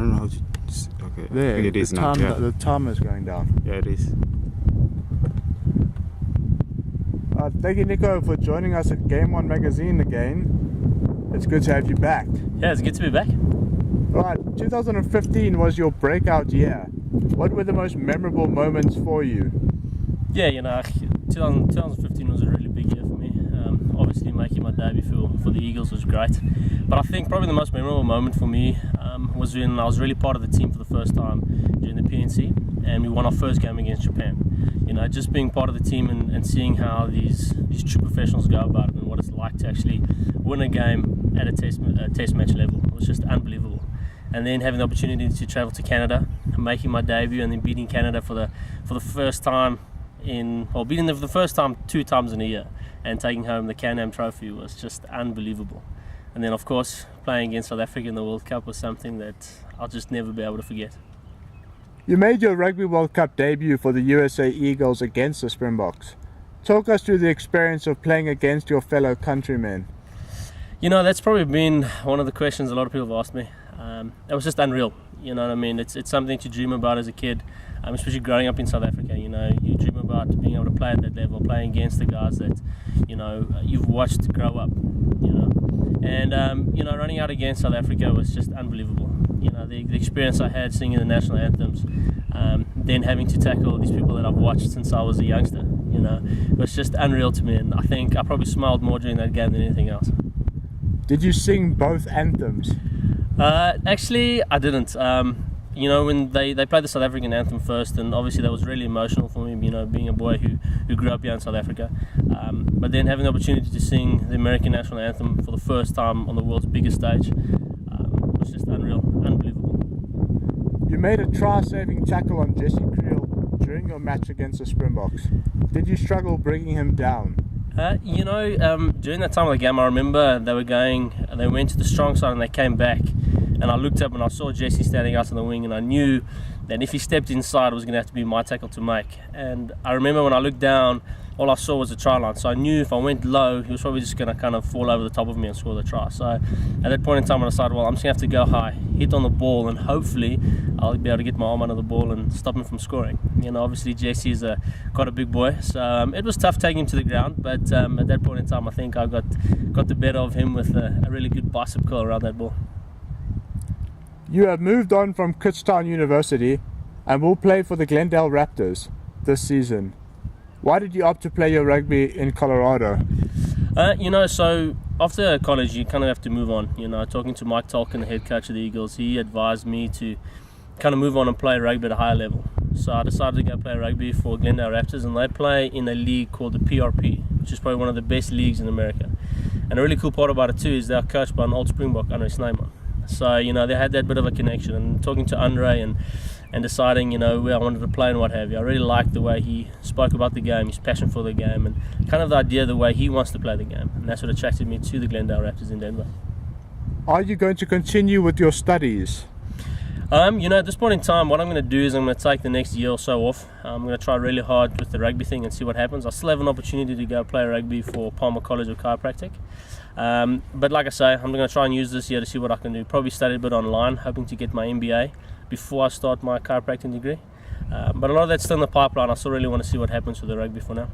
don't know how to... Okay, There, I think it is the now. time, Yeah. the timer is going down. Yeah, it is. Thank you, Nico, for joining us at Game One Magazine again. It's good to have you back. Yeah, it's good to be back. Right, 2015 was your breakout year. What were the most memorable moments for you? Yeah, 2015 was a really big year for me. Obviously, making my debut for the Eagles was great. But I think probably the most memorable moment for me was when I was really part of the team for the first time during the PNC, and we won our first game against Japan. Just being part of the team and seeing how these true professionals go about it and what it's like to actually win a game at a test match level was just unbelievable. And then having the opportunity to travel to Canada, making my debut, and then beating Canada for the first time beating them for the first time 2 times in a year, and taking home the Can-Am trophy was just unbelievable. And then of course playing against South Africa in the World Cup was something that I'll just never be able to forget. You made your Rugby World Cup debut for the USA Eagles against the Springboks. Talk us through the experience of playing against your fellow countrymen. That's probably been one of the questions a lot of people have asked me. It was just unreal. You know what I mean? It's something to dream about as a kid, especially growing up in South Africa. You dream about being able to play at that level, playing against the guys that you've watched grow up. And running out against South Africa was just unbelievable. The experience I had singing the national anthems, then having to tackle these people that I've watched since I was a youngster. It was just unreal to me, and I think I probably smiled more during that game than anything else. Did you sing both anthems? Actually, I didn't. When they played the South African anthem first, and obviously that was really emotional for me, being a boy who grew up here in South Africa. But then having the opportunity to sing the American national anthem for the first time on the world's biggest stage was just unbelievable. You made a try-saving tackle on Jesse Creel during your match against the Springboks. Did you struggle bringing him down? During that time of the game, I remember they went to the strong side and they came back, and I looked up and I saw Jesse standing out on the wing, and I knew that if he stepped inside, it was going to have to be my tackle to make. And I remember when I looked down, all I saw was the try line, so I knew if I went low, he was probably just going to kind of fall over the top of me and score the try. So at that point in time, I decided, well, I'm just going to have to go high, hit on the ball, and hopefully I'll be able to get my arm under the ball and stop him from scoring. Obviously Jesse is quite a big boy, so it was tough taking him to the ground, but at that point in time, I think I got the better of him with a really good bicep curl around that ball. You have moved on from Kutztown University and will play for the Glendale Raptors this season. Why did you opt to play your rugby in Colorado? So after college, you kind of have to move on. Talking to Mike Tolkien, the head coach of the Eagles, he advised me to kind of move on and play rugby at a higher level. So I decided to go play rugby for Glendale Raptors, and they play in a league called the PRP, which is probably one of the best leagues in America. And a really cool part about it too is they're coached by an old Springbok, Andre Snyman. So they had that bit of a connection, and talking to Andre and deciding where I wanted to play and what have you, I really liked the way he spoke about the game, his passion for the game, and kind of the idea the way he wants to play the game, and that's what attracted me to the Glendale Raptors in Denver. Are you going to continue with your studies? At this point in time, what I'm going to do is I'm going to take the next year or so off. I'm going to try really hard with the rugby thing and see what happens. I still have an opportunity to go play rugby for Palmer College of Chiropractic. But like I say, I'm going to try and use this year to see what I can do. Probably study a bit online, hoping to get my MBA before I start my chiropractic degree. But a lot of that's still in the pipeline. I still really want to see what happens with the rugby for now.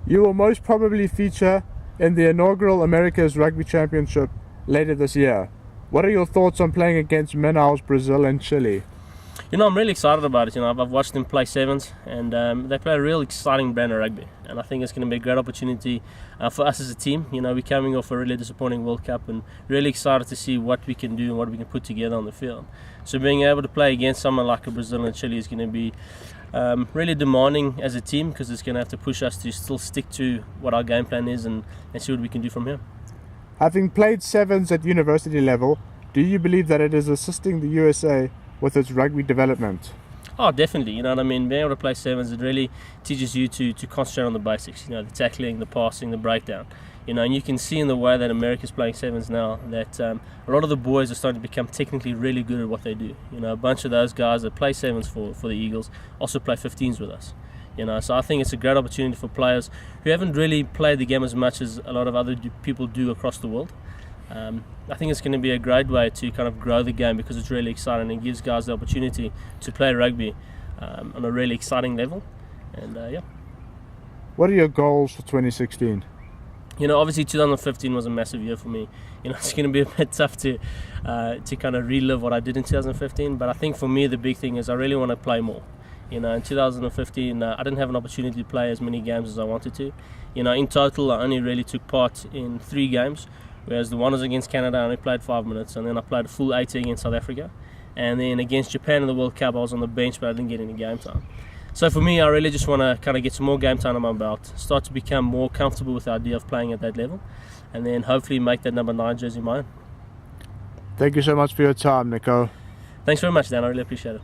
You will most probably feature in the inaugural America's Rugby Championship later this year. What are your thoughts on playing against Manaus, Brazil and Chile? I'm really excited about it. I've watched them play sevens, and they play a real exciting brand of rugby. And I think it's going to be a great opportunity for us as a team. We're coming off a really disappointing World Cup, and really excited to see what we can do and what we can put together on the field. So being able to play against someone like a Brazil and Chile is going to be really demanding as a team, because it's going to have to push us to still stick to what our game plan is and see what we can do from here. Having played sevens at university level, do you believe that it is assisting the USA with its rugby development? Oh, definitely. You know what I mean? Being able to play sevens, it really teaches you to concentrate on the basics. The tackling, the passing, the breakdown. And you can see in the way that America's playing sevens now that a lot of the boys are starting to become technically really good at what they do. A bunch of those guys that play sevens for the Eagles also play 15s with us. So I think it's a great opportunity for players who haven't really played the game as much as a lot of other people do across the world. I think it's going to be a great way to kind of grow the game, because it's really exciting and gives guys the opportunity to play rugby on a really exciting level. And yeah. What are your goals for 2016? Obviously 2015 was a massive year for me. It's going to be a bit tough to kind of relive what I did in 2015. But I think for me the big thing is I really want to play more. In 2015 I didn't have an opportunity to play as many games as I wanted to. In total I only really took part in 3 games, whereas the one was against Canada I only played 5 minutes, and then I played a full 80 against South Africa, and then against Japan in the World Cup I was on the bench but I didn't get any game time. So for me, I really just want to kind of get some more game time on my belt, start to become more comfortable with the idea of playing at that level, and then hopefully make that number 9 jersey mine. Thank you so much for your time, Nico. Thanks very much, Dan. I really appreciate it.